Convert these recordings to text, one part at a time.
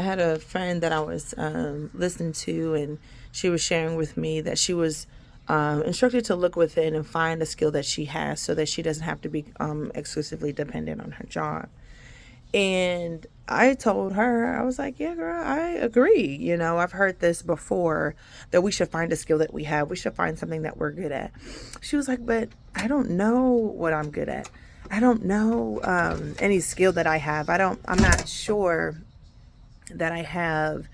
I had a friend that I was listening to, and she was sharing with me that she was instructed to look within and find a skill that she has so that she doesn't have to be exclusively dependent on her job. And I told her, I was like, yeah, girl, I agree. I've heard this before, that we should find a skill that we have. We should find something that we're good at. She was like, but I don't know what I'm good at. I don't know any skill that I have. I'm not sure that I have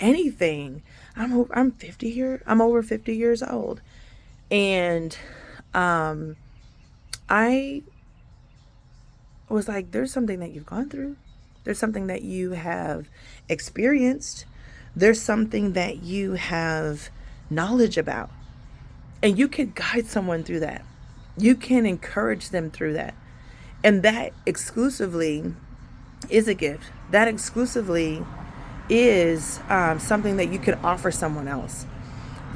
anything. I'm over 50 years old. And I was like, there's something that you've gone through. There's something that you have experienced. There's something that you have knowledge about. And you can guide someone through that. You can encourage them through that. And that exclusively is a gift. That exclusively is something that you could offer someone else.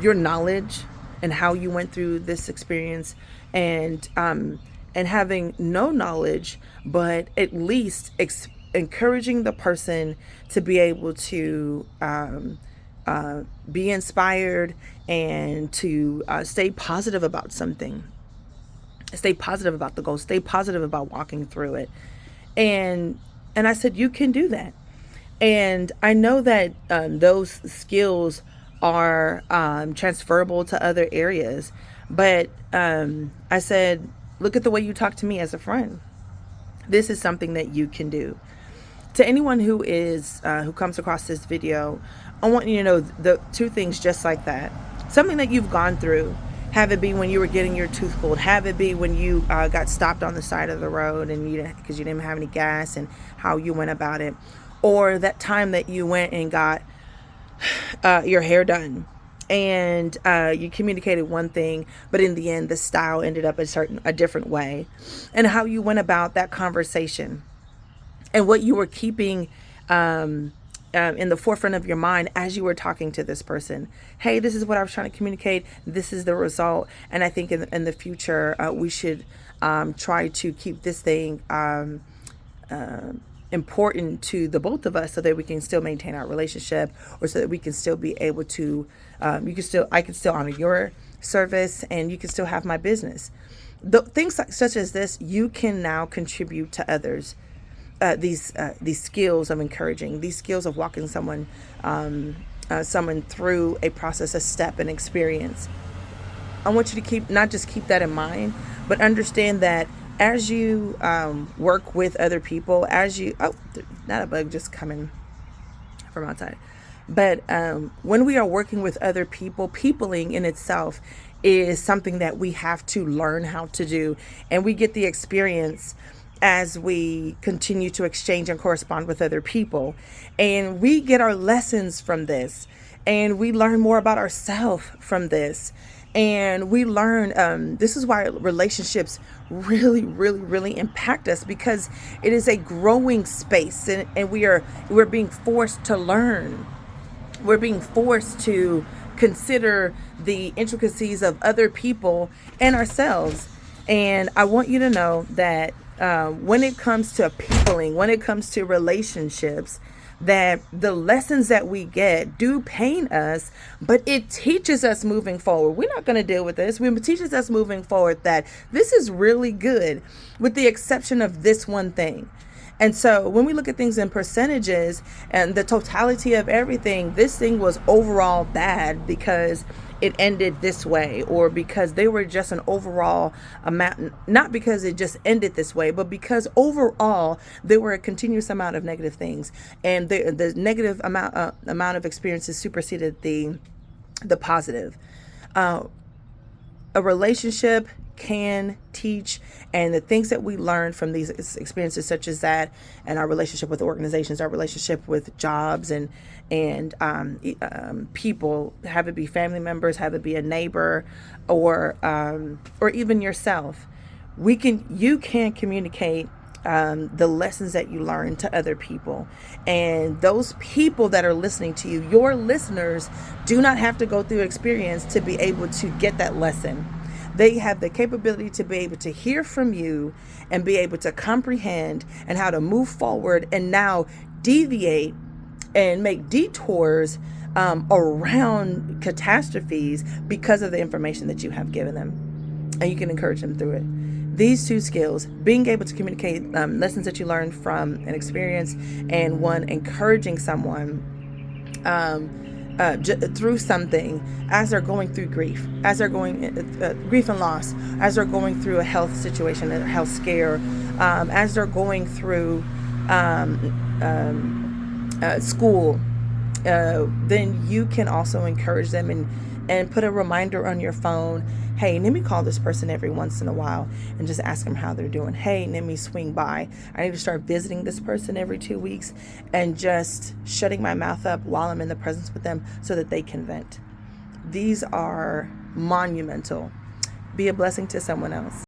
Your knowledge and how you went through this experience, and having no knowledge, but at least encouraging the person to be able to be inspired and to stay positive about something, stay positive about the goal, stay positive about walking through it. And I said, you can do that. And I know that those skills are transferable to other areas. But I said, look at the way you talk to me as a friend. This is something that you can do. To anyone who comes across this video, I want you to know the two things just like that. Something that you've gone through. Have it be when you were getting your tooth pulled. Have it be when you got stopped on the side of the road and because you didn't have any gas, and how you went about it. Or that time that you went and got your hair done, and you communicated one thing, but in the end the style ended up a different way, and how you went about that conversation, and what you were keeping in the forefront of your mind as you were talking to this person. Hey, this is what I was trying to communicate. This is the result. And I think in the future, we should try to keep this thing important to the both of us, so that we can still maintain our relationship, or so that we can still be able to, I can still honor your service, and you can still have my business. Things such as this, you can now contribute to others. These skills of encouraging, these skills of walking someone through a process, a step, an experience. I want you to not just keep that in mind, but understand that as you work with other people, not a bug just coming from outside, but when we are working with other people, peopling in itself is something that we have to learn how to do, and we get the experience as we continue to exchange and correspond with other people. And we get our lessons from this, and we learn more about ourselves from this. And we learn, this is why relationships really, really, really impact us, because it is a growing space, and we're being forced to learn. We're being forced to consider the intricacies of other people and ourselves. And I want you to know that when it comes to peopling, when it comes to relationships, that the lessons that we get do pain us, but it teaches us moving forward. We're not going to deal with this. It teaches us moving forward that this is really good, with the exception of this one thing. And so when we look at things in percentages and the totality of everything, this thing was overall bad because it ended this way, or because they were just an overall amount, not because it just ended this way, but because overall there were a continuous amount of negative things, and the negative amount of experiences superseded the positive. A relationship can teach, and the things that we learn from these experiences such as that, and our relationship with organizations, our relationship with jobs, and people, have it be family members, have it be a neighbor, or even yourself, you can communicate the lessons that you learn to other people. And those people that are listening to you, your listeners, do not have to go through experience to be able to get that lesson. They have the capability to be able to hear from you and be able to comprehend, and how to move forward and now deviate and make detours around catastrophes because of the information that you have given them. And you can encourage them through it. These two skills, being able to communicate lessons that you learned from an experience, and one, encouraging someone through something as they're going through grief, as they're going grief and loss, as they're going through a health situation, a health scare, as they're going through school, then you can also encourage them and put a reminder on your phone. Hey, let me call this person every once in a while and just ask them how they're doing. Hey, let me swing by. I need to start visiting this person every 2 weeks and just shutting my mouth up while I'm in the presence with them so that they can vent. These are monumental. Be a blessing to someone else.